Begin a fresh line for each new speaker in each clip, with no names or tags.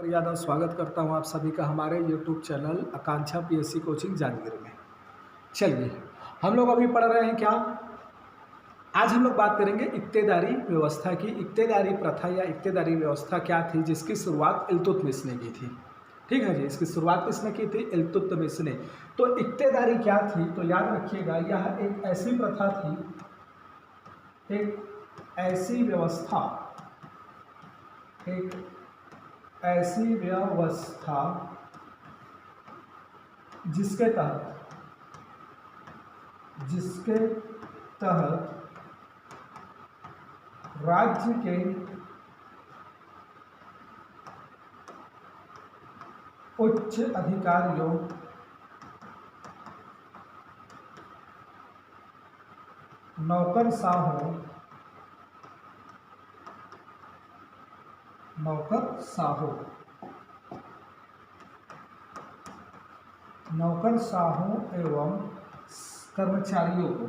यादव स्वागत करता हूं आप सभी का हमारे YouTube चैनल आकांक्षा पीएससी कोचिंग जांजगीर में। चलिए, हम लोग अभी पढ़ रहे हैं क्या? आज हम लोग बात करेंगे इक्तेदारी व्यवस्था की। इक्तेदारी प्रथा या इक्तेदारी व्यवस्था क्या थी, जिसकी शुरुआत इल्तुतमिश ने की थी। ठीक है जी, इसकी शुरुआत किसने की थी? इल्तुतमिश ने। तो इक्तेदारी क्या थी? तो याद रखिएगा, यह एक ऐसी प्रथा थी, एक ऐसी व्यवस्था, एक ऐसी व्यवस्था जिसके तहत राज्य के उच्च अधिकारियों, नौकरशाहों एवं कर्मचारियों को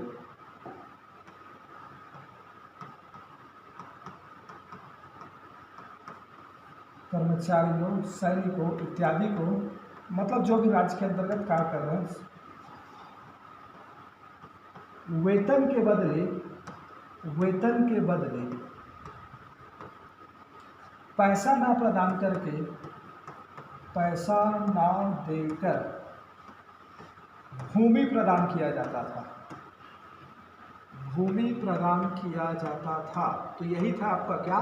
सैनिकों इत्यादि को, मतलब जो भी राज्य के अंतर्गत कार्य कर रहे हैं, वेतन के बदले पैसा ना देकर भूमि प्रदान किया जाता था। तो यही था आपका क्या?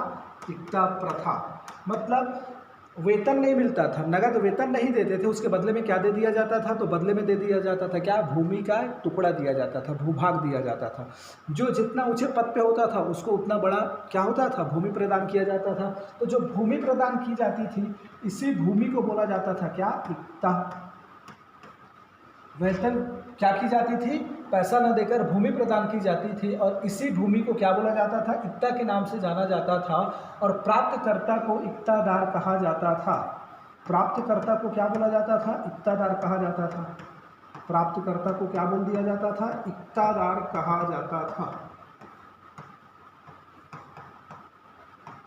इक्ता प्रथा। मतलब वेतन नहीं मिलता था, नगद वेतन नहीं देते थे, उसके बदले में क्या दे दिया जाता था? तो बदले में दे दिया जाता था क्या? भूमि का टुकड़ा दिया जाता था, भूभाग दिया जाता था। जो जितना ऊंचे पद पे होता था उसको उतना बड़ा क्या होता था? भूमि प्रदान किया जाता था। तो जो भूमि प्रदान की जाती थी, इसी भूमि को बोला जाता था क्या? इक्ता। वेतन क्या की जाती थी? पैसा न देकर भूमि प्रदान की जाती थी, और इसी भूमि को क्या बोला जाता था? इक्ता के नाम से जाना जाता था। और प्राप्तकर्ता को इक्तादार कहा जाता था। प्राप्तकर्ता को क्या बोला जाता था? इक्तादार कहा जाता था। प्राप्तकर्ता को क्या बोल दिया जाता था? इक्तादार कहा जाता था।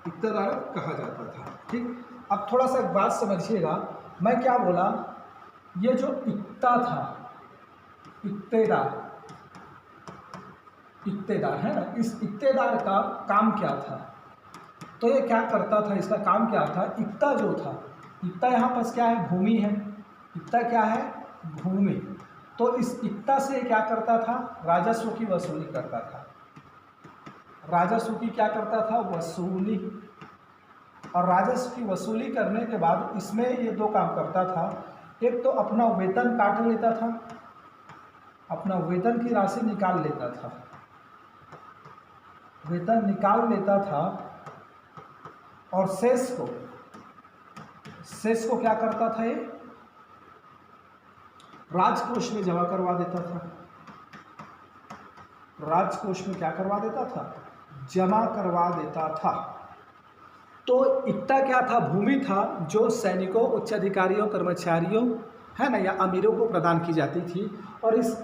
इक्तादार कहा जाता था। ठीक, अब थोड़ा सा एक बात समझिएगा, मैं क्या बोला? ये जो इक्ता था, इक्तेदार है ना, इस इक्तेदार का काम क्या था? तो ये क्या करता था? इसका काम क्या था? इक्ता जो था, इक्ता यहाँ पर क्या है? भूमि है। इक्ता क्या है? भूमि। तो इस इक्ता से क्या करता था? राजस्व की वसूली करता था। राजस्व की क्या करता था? वसूली। और राजस्व की वसूली करने के बाद इसमें ये दो काम करता था। एक तो अपना वेतन काट लेता था, अपना वेतन की राशि निकाल लेता था, वेतन निकाल लेता था, और शेष को क्या करता था? ये राजकोष में जमा करवा देता था। राजकोष में क्या करवा देता था? जमा करवा देता था। तो इक्ता क्या था? भूमि था, जो सैनिकों, उच्च अधिकारियों, कर्मचारियों है ना, या अमीरों को प्रदान की जाती थी। और इस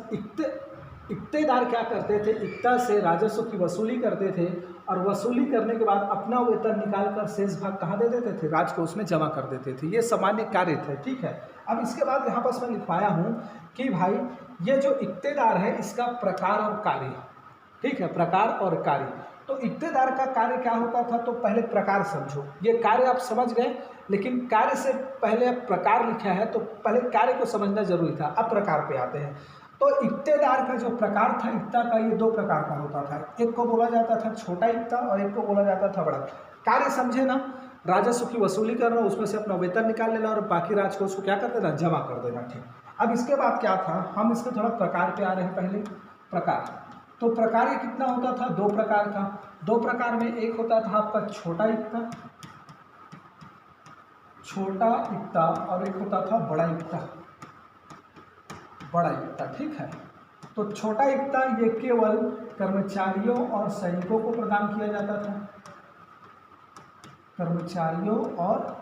इक्तेदार क्या करते थे? इक्ता से राजस्व की वसूली करते थे, और वसूली करने के बाद अपना वेतन निकालकर शेष भाग कहाँ दे देते थे? राजकोष में जमा कर देते थे। ये सामान्य कार्य थे। ठीक है, अब इसके बाद यहाँ पर मैं लिखवाया हूँ कि भाई ये जो इक्तेदार है, इसका प्रकार और कार्य। ठीक है, प्रकार और कार्य। तो इक्तेदार का कार्य क्या होता था? तो पहले प्रकार समझो। ये कार्य आप समझ गए, लेकिन कार्य से पहले प्रकार लिखा है, तो पहले कार्य को समझना जरूरी था। अब प्रकार पे आते हैं। तो इक्तेदार का जो प्रकार था, इक्ता का, ये दो प्रकार का होता था। एक को बोला जाता था छोटा इक्ता, और एक को बोला जाता था बड़ा। कार्य समझे ना? राजस्व की वसूली करना, उसमें से अपना वेतन निकाल लेना, और बाकी राजकोष को क्या कर देना? जमा कर देना। ठीक, अब इसके बाद क्या था? हम इसके थोड़ा प्रकार पे आ रहे हैं। पहले प्रकार, तो प्रकार ये कितना होता था? दो प्रकार का। दो प्रकार में एक होता था आपका छोटा इक्ता, और एक होता था बड़ा इक्ता। ठीक है, तो छोटा इक्ता ये केवल कर्मचारियों और सैनिकों को प्रदान किया जाता था। कर्मचारियों और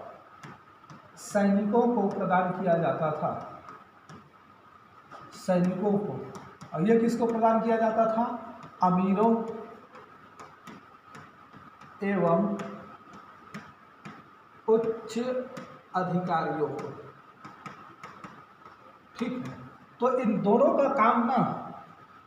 सैनिकों को प्रदान किया जाता था। सैनिकों को। और ये किसको प्रदान किया जाता था? अमीरों एवं उच्च अधिकारियों को। ठीक है, तो इन दोनों का काम ना,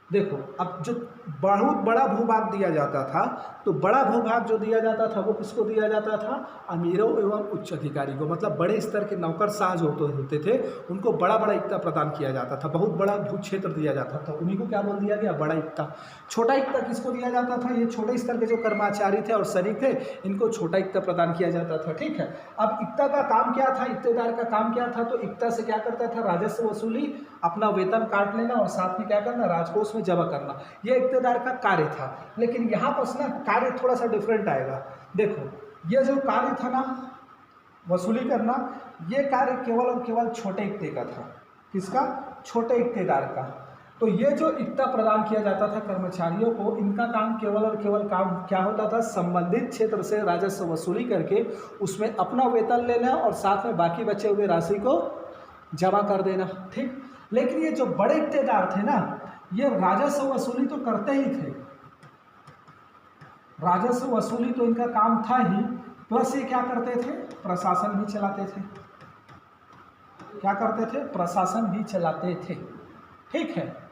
देखो अब जो बहुत बड़ा भूभाग दिया जाता था, तो बड़ा भूभाग जो दिया जाता था वो किसको दिया जाता था? अमीरों एवं उच्च अधिकारी को। मतलब बड़े स्तर के नौकरशाह जो होते थे उनको बड़ा बड़ा इक्ता प्रदान किया जाता था, बहुत बड़ा भू क्षेत्र दिया जाता था, उन्हीं को क्या बोल दिया गया? बड़ा इक्ता। छोटा इक्ता किसको दिया जाता था? ये छोटे स्तर के जो कर्मचारी थे और सैनिक थे, इनको छोटा इक्ता प्रदान किया जाता था। ठीक है, अब इक्ता का काम क्या था? इक्तेदार का काम क्या था? तो इक्ता से क्या करता था? राजस्व वसूली, अपना वेतन काट लेना और साथ में क्या करना? राजकोष में जमा करना। ये इक्तेदार का कार्य था। लेकिन यहाँ पर ना कार्य थोड़ा सा डिफरेंट आएगा। देखो ये जो कार्य था ना वसूली करना, ये कार्य केवल और केवल छोटे इक्ते का था। किसका? छोटे इक्तेदार का। तो ये जो इक्ता प्रदान किया जाता था कर्मचारियों को, इनका काम केवल और केवल काम क्या होता था? संबंधित क्षेत्र से राजस्व वसूली करके उसमें अपना वेतन लेना और साथ में बाकी बचे हुए राशि को जमा कर देना। ठीक, लेकिन ये जो बड़े इक्तेदार थे ना, ये राजस्व वसूली तो करते ही थे, राजस्व वसूली तो इनका काम था ही, प्लस ये क्या करते थे? प्रशासन भी चलाते थे। क्या करते थे? प्रशासन भी चलाते थे। ठीक है,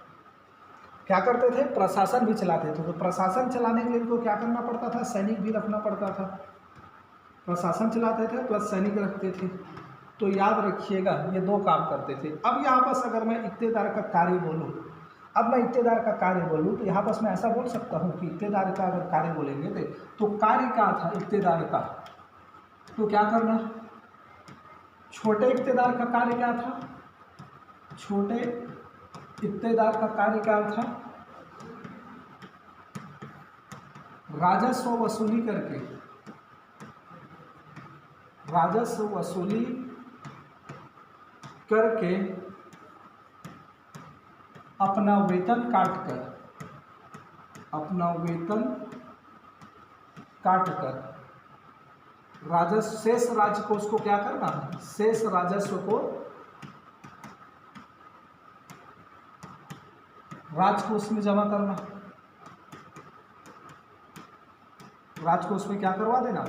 क्या करते थे? प्रशासन भी चलाते थे। तो प्रशासन चलाने के लिए इनको क्या करना पड़ता था? सैनिक भी रखना पड़ता था। प्रशासन चलाते थे प्लस सैनिक रखते थे। तो याद रखिएगा ये दो काम करते थे। अब यहाँ पर अगर मैं इक्तेदार का कार्य बोलूँ, तो यहाँ पर मैं ऐसा बोल सकता हूँ कि इक्तेदार का अगर कार्य बोलेंगे तो कार्य क्या था इक्तेदार का? तो क्या करना? छोटे इक्तेदार का कार्य क्या था? छोटे इक्तेदार का कार्य क्या था? राजस्व वसूली करके, अपना वेतन काटकर राजस्व, शेष राजकोष को क्या करना? शेष राजस्व को राजकोष में जमा करना। राजकोष में क्या करवा देना?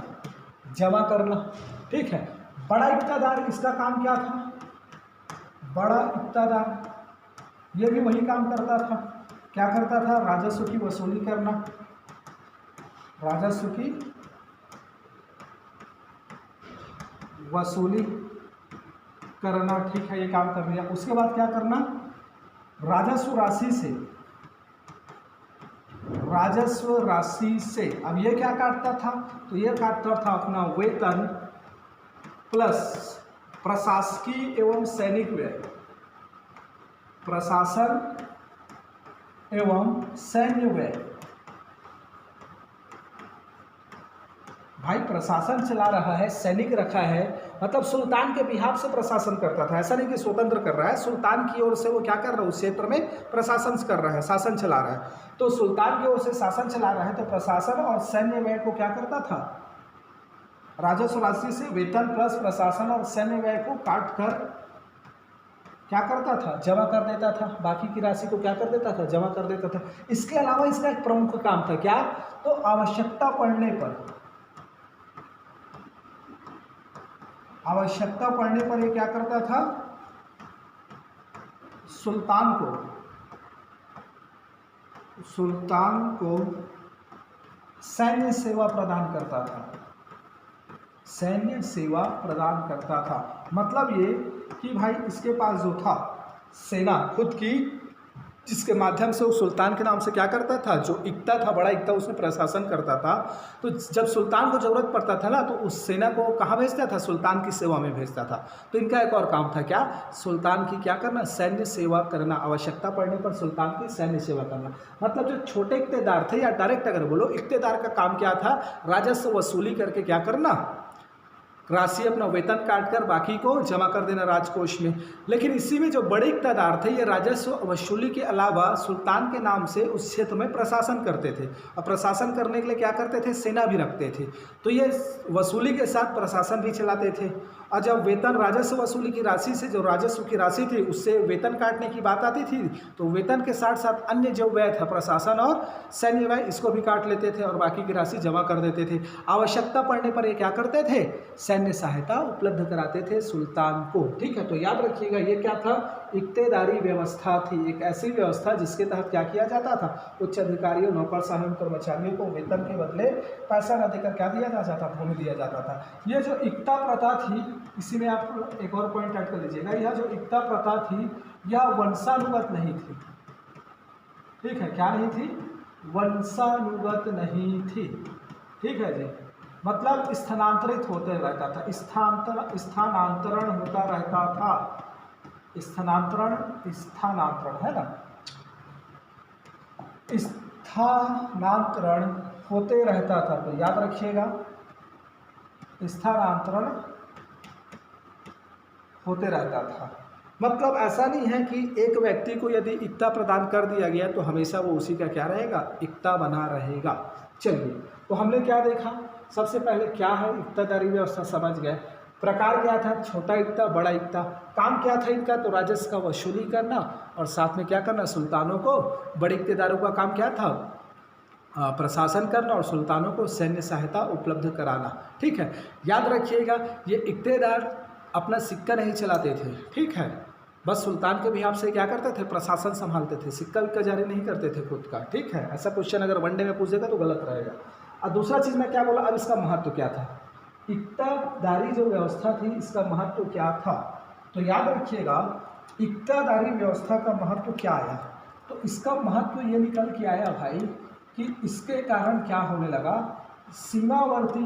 जमा करना। ठीक है, बड़ा इक्तादार, इसका काम क्या था? बड़ा इक्तादार ये भी वही काम करता था। क्या करता था? राजस्व की वसूली करना, राजस्व की वसूली करना। ठीक है, ये काम कर लिया। उसके बाद क्या करना? राजस्व राशि से अब ये क्या काटता था? तो ये काटता था अपना वेतन प्लस प्रशासकीय एवं सैनिक व्यय, प्रशासन एवं सैन्य व्यय। भाई प्रशासन चला रहा है, सैनिक रखा है, मतलब सुल्तान के बिहाफ से प्रशासन करता था। ऐसा नहीं कि स्वतंत्र कर रहा है, सुल्तान की ओर से वो क्या कर रहा है? उस क्षेत्र में प्रशासन कर रहा है, शासन चला रहा है। तो सुल्तान की ओर से शासन चला रहा है, तो प्रशासन और सैन्य व्यय को क्या करता था? राजस्व राशि से वेतन प्लस प्रशासन और सैन्य व्यय को काट कर क्या करता था? जमा कर देता था। बाकी की राशि को क्या कर देता था? जमा कर देता था। इसके अलावा इसका एक प्रमुख काम था, क्या? तो आवश्यकता पड़ने पर ये क्या करता था? सुल्तान को सैन्य सेवा प्रदान करता था। मतलब ये कि भाई इसके पास जो था सेना खुद की, जिसके माध्यम से वो सुल्तान के नाम से क्या करता था? जो इक्ता था, बड़ा इक्ता, उसमें प्रशासन करता था। तो जब सुल्तान को ज़रूरत पड़ता था ना, तो उस सेना को कहाँ भेजता था? सुल्तान की सेवा में भेजता था। तो इनका एक और काम था, क्या? सुल्तान की क्या करना? सैन्य सेवा करना। आवश्यकता पड़ने पर सुल्तान की सैन्य सेवा करना। मतलब जो छोटे इक्तेदार थे, या डायरेक्ट अगर बोलो, इक्तेदार का काम क्या था? राजस्व वसूली करके क्या करना? राशि अपना वेतन काटकर बाकी को जमा कर देना राजकोष में। लेकिन इसी में जो बड़े इक्तादार थे, ये राजस्व वसूली के अलावा सुल्तान के नाम से उस क्षेत्र में प्रशासन करते थे, और प्रशासन करने के लिए क्या करते थे? सेना भी रखते थे। तो ये वसूली के साथ प्रशासन भी चलाते थे और जब वेतन राजस्व वसूली की राशि से, जो राजस्व की राशि थी उससे वेतन काटने की बात आती थी, तो वेतन के साथ साथ अन्य जो व्यय था प्रशासन और सैन्य व्यय, इसको भी काट लेते थे और बाकी की राशि जमा कर देते थे। आवश्यकता पड़ने पर ये क्या करते थे, सैन्य सहायता उपलब्ध कराते थे सुल्तान को। ठीक है, तो याद रखिएगा ये क्या था, इक्तेदारी व्यवस्था थी, एक ऐसी व्यवस्था जिसके तहत क्या किया जाता था, उच्च अधिकारियों, नौकरशाह एवं कर्मचारियों को वेतन के बदले पैसा न देकर क्या दिया जाता था, भूमि दिया जाता था। ये जो इक्ता प्रथा थी, इसी में आप एक और पॉइंट ऐड कर लीजिएगा, यह जो इक्ता प्रथा थी यह वंशानुगत नहीं थी। ठीक है, क्या नहीं थी, वंशानुगत नहीं थी। ठीक है जी, मतलब स्थानांतरित होते रहता था, स्थानांतरण होता रहता था, स्थानांतरण है ना, स्थानांतरण होते रहता था। तो याद रखिएगा स्थानांतरण होते रहता था। मतलब ऐसा नहीं है कि एक व्यक्ति को यदि इक्ता प्रदान कर दिया गया तो हमेशा वो उसी का क्या रहेगा, इक्ता बना रहेगा। चलिए, तो हमने क्या देखा, सबसे पहले क्या है इक्तादारी व्यवस्था समझ गए। प्रकार क्या था, छोटा इक्ता, बड़ा इक्ता। काम क्या था इनका, तो राजस्व का वसूली करना और साथ में क्या करना, सुल्तानों को, बड़े इक्तेदारों का काम क्या था, प्रशासन करना और सुल्तानों को सैन्य सहायता उपलब्ध कराना। ठीक है, याद रखिएगा ये इक्तेदार अपना सिक्का नहीं चलाते थे। ठीक है, बस सुल्तान के बिहाफ से क्या करते थे, प्रशासन संभालते थे, सिक्का विक्का जारी नहीं करते थे खुद का। ठीक है, ऐसा क्वेश्चन अगर वनडे में पूछेगा तो गलत रहेगा। और दूसरा चीज़ मैं क्या बोला, अब इसका महत्व क्या था, इक्तादारी जो व्यवस्था थी इसका महत्व क्या था। तो याद रखिएगा इक्तादारी व्यवस्था का महत्व क्या आया, तो इसका महत्व ये निकल के आया भाई कि इसके कारण क्या होने लगा, सीमावर्ती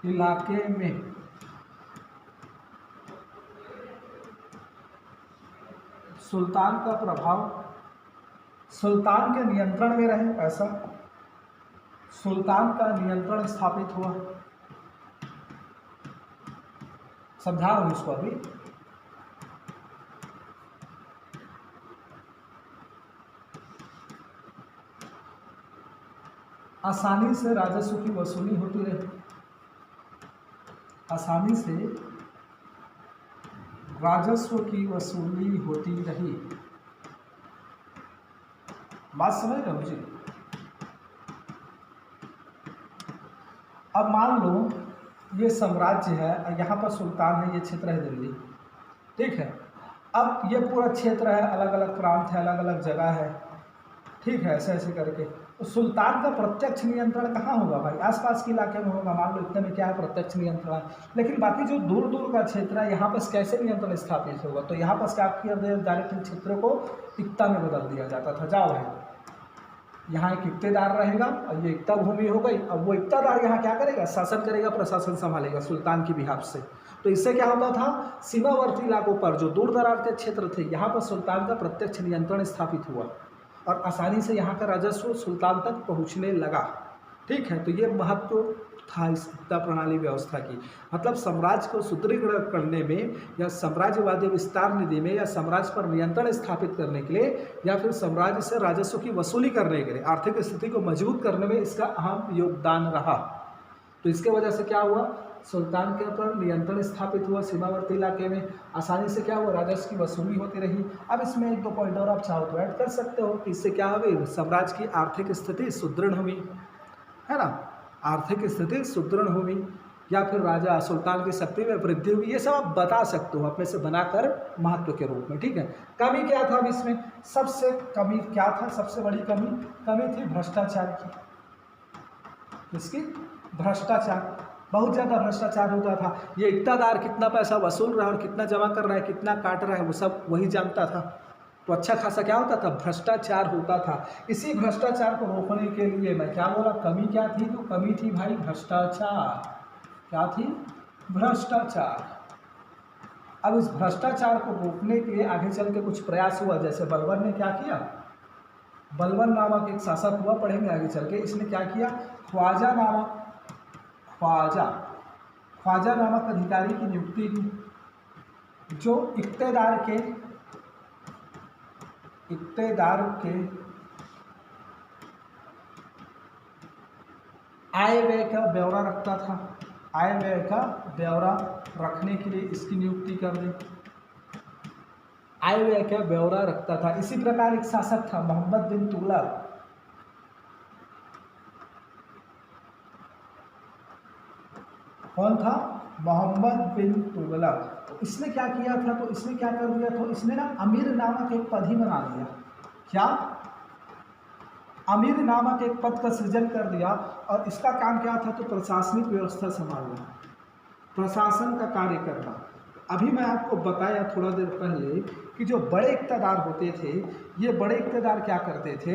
इलाके में सुल्तान का प्रभाव, सुल्तान के नियंत्रण में रहे, ऐसा सुल्तान का नियंत्रण स्थापित हुआ। समझा रहा हूं इसको अभी। आसानी से राजस्व की वसूली होती रही, आसानी से राजस्व की वसूली होती रही। बात समझ रहे हो जी। अब मान लो ये साम्राज्य है, यहाँ पर सुल्तान है, ये क्षेत्र है दिल्ली। ठीक है, अब ये पूरा क्षेत्र है, अलग अलग प्रांत है, अलग अलग जगह है। ठीक है, ऐसे ऐसे करके तो सुल्तान का प्रत्यक्ष नियंत्रण कहाँ होगा भाई, आसपास के इलाके में होगा। मान लो इतने में क्या है, प्रत्यक्ष नियंत्रण है। लेकिन बाकी जो दूर दूर का क्षेत्र है, यहाँ पर कैसे नियंत्रण स्थापित होगा, तो यहाँ पर क्या किया डायरेक्ट क्षेत्र को इक्ता में बदल दिया जाता था। जाओ भाई, यहाँ एक इक्तेदार रहेगा और ये इक्ता भूमि हो गई। अब वो इक्तादार यहाँ क्या करेगा, शासन करेगा, प्रशासन संभालेगा सुल्तान की बिहाफ से। तो इससे क्या होता था, सीमावर्ती इलाकों पर जो दूर दराज के क्षेत्र थे, यहाँ पर सुल्तान का प्रत्यक्ष नियंत्रण स्थापित हुआ और आसानी से यहाँ का राजस्व सुल्तान तक पहुँचने लगा। ठीक है, तो ये महत्व था इस इक्ता प्रणाली व्यवस्था की। मतलब साम्राज्य को सुदृढ़ करने में या साम्राज्यवादी विस्तार निधि में या साम्राज्य पर नियंत्रण स्थापित करने के लिए या फिर साम्राज्य से राजस्व की वसूली करने के लिए, आर्थिक स्थिति को मजबूत करने में इसका अहम योगदान रहा। तो इसके वजह से क्या हुआ, सुल्तान के ऊपर नियंत्रण स्थापित हुआ, सीमावर्ती इलाके में आसानी से क्या हुआ, राजस्व की वसूली होती रही। अब इसमें एक दो पॉइंट और आप चाहो तो ऐड कर सकते हो कि इससे क्या हुई, साम्राज्य की आर्थिक स्थिति सुदृढ़ हुई, है ना, आर्थिक स्थिति सुदृढ़ हुई, या फिर राजा सुल्तान की शक्ति में वृद्धि हुई। ये सब आप बता सकते हो अपने से बनाकर महत्व के रूप में। ठीक है, कमी क्या था अब इसमें, सबसे कमी क्या था, सबसे बड़ी कमी थी भ्रष्टाचार की। इसकी भ्रष्टाचार, बहुत ज़्यादा भ्रष्टाचार होता था। ये इक्तादार कितना पैसा वसूल रहा है और कितना जमा कर रहा है, कितना काट रहा है, वो सब वही जानता था। तो अच्छा खासा क्या होता था, भ्रष्टाचार होता था। इसी भ्रष्टाचार को रोकने के लिए मैं क्या बोला, कमी क्या थी, तो कमी थी भाई भ्रष्टाचार। क्या थी, भ्रष्टाचार। अब इस भ्रष्टाचार को रोकने के लिए आगे चल के कुछ प्रयास हुआ। जैसे बलबन ने क्या किया, बलबन नामक एक शासक हुआ, पढ़ेंगे आगे चल के। इसने क्या किया, ख्वाजा नामक अधिकारी की नियुक्ति की, जो इक्तेदार के आय व्यय का ब्यौरा रखता था, आय व्यय का ब्यौरा रखने के लिए इसकी नियुक्ति कर दी, आय व्यय का ब्यौरा रखता था। इसी प्रकार एक शासक था मोहम्मद बिन तुगलक, कौन था? मोहम्मद बिन तुगलक। तो इसने क्या किया था? तो इसने क्या कर दिया? तो इसने ना अमीर नामक एक पद ही बना दिया। क्या? अमीर नामक एक पद का सृजन कर दिया और इसका काम क्या था? तो प्रशासनिक व्यवस्था संभालना, प्रशासन का कार्य करना। अभी मैं आपको बताया थोड़ा देर पहले कि जो बड़े इक़्तिदार होते थे, ये बड़े इक़्तिदार क्या करते थे?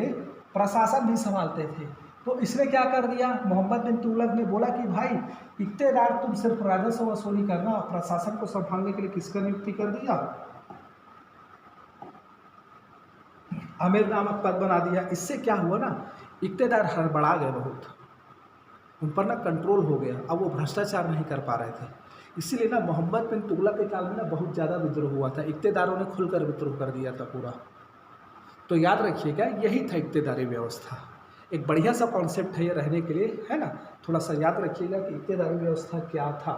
प्रशासन भी संभालते थे। तो इसने क्या कर दिया? मोहम्मद बिन तुगलक ने बोला कि भाई इक़्तिदार तुम सिर्फ राजस्व वसूली करना, प्रशासन को संभालने के लिए किसका नियुक्ति कर दिया? आमिर नामक पद बना दिया। इससे क्या हुआ ना, इक़्तिदार हड़बड़ा गए बहुत, उन पर ना कंट्रोल हो गया, अब वो भ्रष्टाचार नहीं कर पा रहे थे। इसीलिए ना मोहम्मद बिन तुगलक के काल में ना बहुत ज़्यादा विद्रोह हुआ था, इक़्तिदारों ने खुलकर विद्रोह कर दिया था पूरा। तो याद रखिएगा यही था इक़्तिदारी व्यवस्था। एक बढ़िया सा कॉन्सेप्ट है ये रहने के लिए, है ना। थोड़ा सा याद रखिएगा कि इक़्तिदारी व्यवस्था क्या था,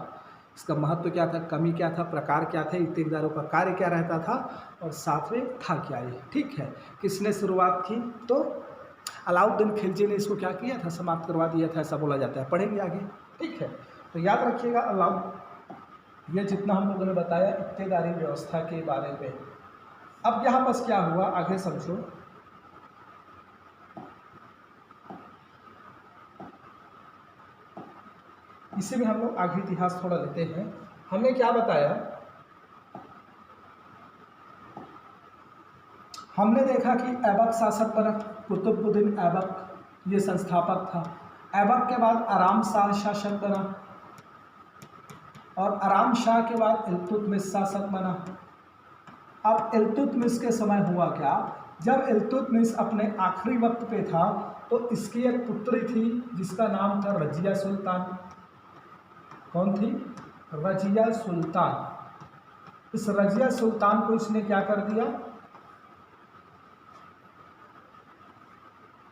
इसका महत्व क्या था, कमी क्या था, प्रकार क्या थे, इक़्तिदारों का कार्य क्या रहता था और साथ में था क्या ये। ठीक है, किसने शुरुआत की? तो अलाउद्दीन खिलजी ने इसको क्या किया था? समाप्त करवा दिया था, ऐसा बोला जाता है। पढ़ेंगे आगे, ठीक है। तो याद रखिएगा ये जितना हम लोगों ने बताया इक़्तिदारी व्यवस्था के बारे में। अब यहाँ बस क्या हुआ, आगे समझो। इसी में हम लोग आगे इतिहास थोड़ा लेते हैं। हमने क्या बताया? हमने देखा कि ऐबक शासक बना, कुतुबुद्दीन ऐबक ये संस्थापक था। ऐबक के बाद आराम शाह शासक बना और आराम शाह के बाद इल्तुतमिश शासक बना। अब इल्तुतमिश के समय हुआ क्या? जब इल्तुतमिश अपने आखिरी वक्त पे था तो इसकी एक पुत्री थी जिसका नाम था रजिया सुल्तान। कौन थी? रजिया सुल्तान। इस रजिया सुल्तान को इसने क्या कर दिया?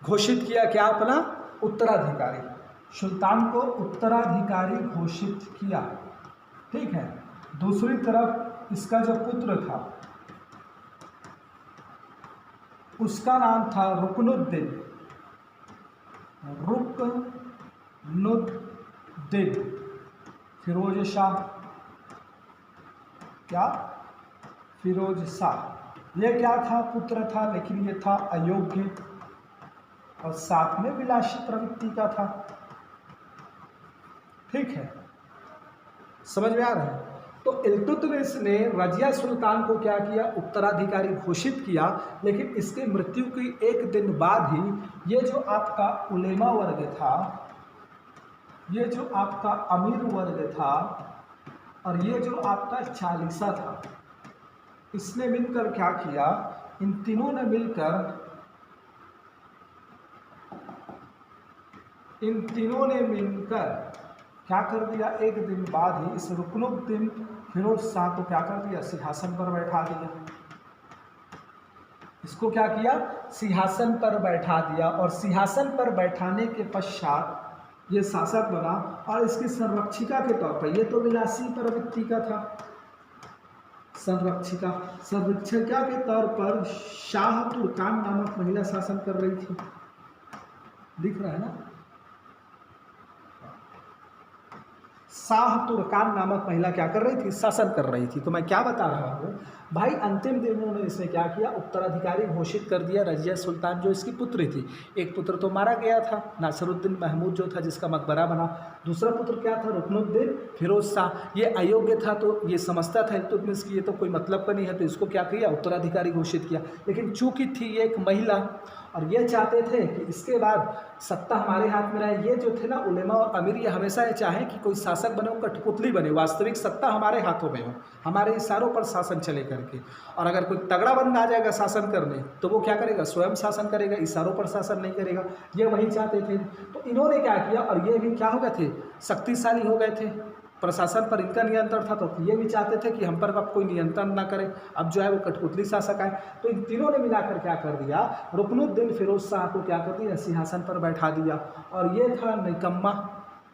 घोषित किया क्या? अपना उत्तराधिकारी। सुल्तान को उत्तराधिकारी घोषित किया। ठीक है। दूसरी तरफ इसका जो पुत्र था उसका नाम था रुकनुद्दीन। रुकनुद्दीन फिरोज शाह। क्या? फिरोज शाह। ये क्या था? पुत्र था, लेकिन ये था अयोग्य और साथ में विलासी प्रवृत्ति का था। ठीक है, समझ में आ रहा है? तो इल्तुतमिश ने रजिया सुल्तान को क्या किया? उत्तराधिकारी घोषित किया। लेकिन इसके मृत्यु की एक दिन बाद ही ये जो आपका उलेमा वर्ग था, ये जो आपका अमीर वर्ग था और ये जो आपका चालीसा था, इसने मिलकर क्या किया? इन तीनों ने मिलकर क्या कर दिया? एक दिन बाद ही इस रुकनुद्दीन फिरोज शाह को क्या कर दिया? सिंहासन पर बैठा दिया। इसको क्या किया? सिंहासन पर बैठा दिया। और सिंहासन पर बैठाने के पश्चात ये शासक बना और इसकी संरक्षिका के तौर पर, ये तो विलासी प्रवृत्ति का था, संरक्षिका के तौर पर शाह तुर्कान नामक महिला शासन कर रही थी। दिख रहा है ना? शाह तुर्कान नामक महिला क्या कर रही थी? शासन कर रही थी। तो मैं क्या बता रहा हूँ भाई, अंतिम दिनों में इसने क्या किया? उत्तराधिकारी घोषित कर दिया रजिया सुल्तान जो इसकी पुत्री थी। एक पुत्र तो मारा गया था, नासिरुद्दीन महमूद जो था जिसका मकबरा बना। दूसरा पुत्र क्या था? रुकनुद्दीन फिरोज शाह। ये अयोग्य था तो ये समझता था इल्तुतमिश की ये तो कोई मतलब का नहीं है, तो इसको क्या किया? उत्तराधिकारी घोषित किया। लेकिन चूंकि थी ये एक महिला और ये चाहते थे कि इसके बाद सत्ता हमारे हाथ में रहे। ये जो थे ना उलेमा और अमीर, ये हमेशा ये चाहें कि कोई शासक बने, वो कठपुतली बने, वास्तविक सत्ता हमारे हाथों में हो, हमारे इशारों पर शासन चले करके। और अगर कोई तगड़ा बंदा आ जाएगा शासन करने तो वो क्या करेगा? स्वयं शासन करेगा, इशारों पर शासन नहीं करेगा। ये वही चाहते थे। तो इन्होंने क्या किया? और ये भी क्या हो गए थे? शक्तिशाली हो गए थे, प्रशासन पर इनका नियंत्रण था, तो ये भी चाहते थे कि हम पर अब कोई नियंत्रण ना करे, अब जो है वो कठपुतली शासक आए। तो इन तीनों ने मिलाकर क्या कर दिया, रुकनुद्दीन फिरोज शाह को क्या कर दिया, सिंहासन पर बैठा दिया। और ये था निकम्मा,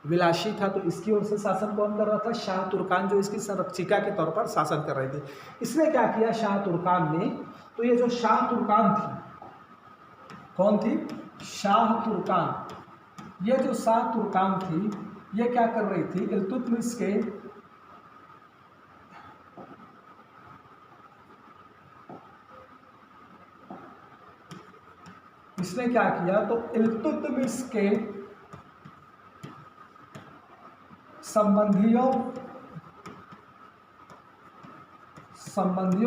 विलासी था। तो इसकी ओर से शासन कौन कर रहा था, शाह तुर्कान, जो इसकी संरक्षिका के तौर पर शासन कर रहे थे। इसने क्या किया शाह तुर्कान ने, तो ये जो शाह तुर्कान थी, कौन थी, शाह तुर्कान, ये जो शाह तुर्कान थी ये क्या कर रही थी, इल्तुतमिश के इसने क्या किया, तो इल्तुतमिश के संबंधियों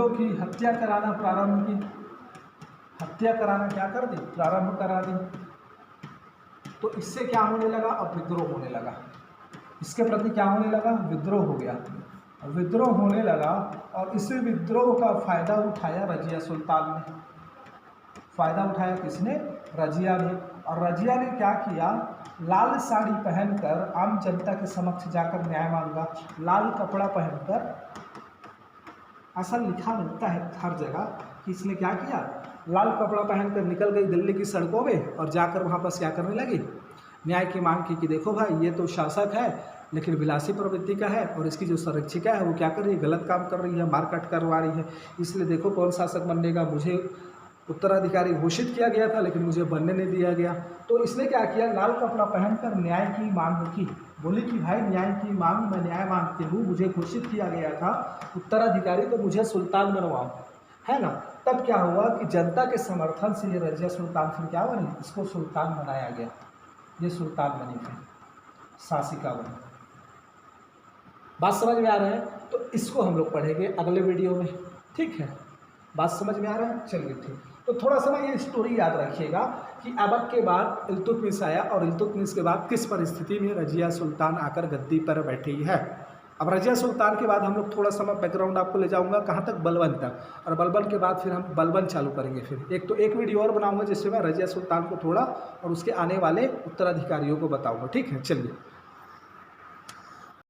की हत्या कराना प्रारंभ की, हत्या कराना क्या कर दी, प्रारंभ करा दी। तो इससे क्या होने लगा, अब विद्रोह होने लगा, इसके प्रति क्या होने लगा, विद्रोह हो गया, विद्रोह होने लगा। और इसी विद्रोह का फायदा उठाया रजिया सुल्तान ने, फायदा उठाया किसने, रजिया ने। और रजिया ने क्या किया, लाल साड़ी पहनकर आम जनता के समक्ष जाकर न्याय मांगा, लाल कपड़ा पहनकर। असल लिखा मिलता है हर जगह कि इसने क्या किया, लाल कपड़ा पहनकर निकल गई दिल्ली की सड़कों में और जाकर वहाँ पर क्या करने लगी, न्याय की मांग की कि देखो भाई ये तो शासक है लेकिन विलासी प्रवृत्ति का है, और इसकी जो संरक्षिका है वो क्या कर रही है, गलत काम कर रही है, मारकाट करवा रही है। इसलिए देखो कौन शासक बनेगा, मुझे उत्तराधिकारी घोषित किया गया था लेकिन मुझे बनने नहीं दिया गया। तो इसने क्या किया, लाल कपड़ा पहनकर न्याय की मांग की, बोली कि भाई न्याय की मांग, मैं न्याय मांगती हूँ, मुझे घोषित किया गया था उत्तराधिकारी, तो मुझे सुल्तान बनवाओ, है ना। तब क्या हुआ कि जनता के समर्थन से ये रजिया सुल्तान फिर क्या बनी, इसको सुल्तान बनाया गया, ये सुल्तान बनी थी, शासिका बनी। बात समझ में आ रहा है, तो इसको हम लोग पढ़ेंगे अगले वीडियो में, ठीक है। बात समझ में आ रहा है, चलिए ठीक। तो थोड़ा सा ये स्टोरी याद रखिएगा कि ऐबक के बाद इल्तुतमिश आया, और इल्तुतमिश के बाद किस परिस्थिति में रजिया सुल्तान आकर गद्दी पर बैठी है। अब रजिया सुल्तान के बाद हम लोग थोड़ा सा मैं बैकग्राउंड आपको ले जाऊंगा कहाँ तक, बलबन तक, और बलबन के बाद फिर हम बलबन चालू करेंगे। फिर एक वीडियो और बनाऊंगा जिसमें मैं रजिया सुल्तान को थोड़ा और उसके आने वाले उत्तराधिकारियों को बताऊंगा, ठीक है। चलिए।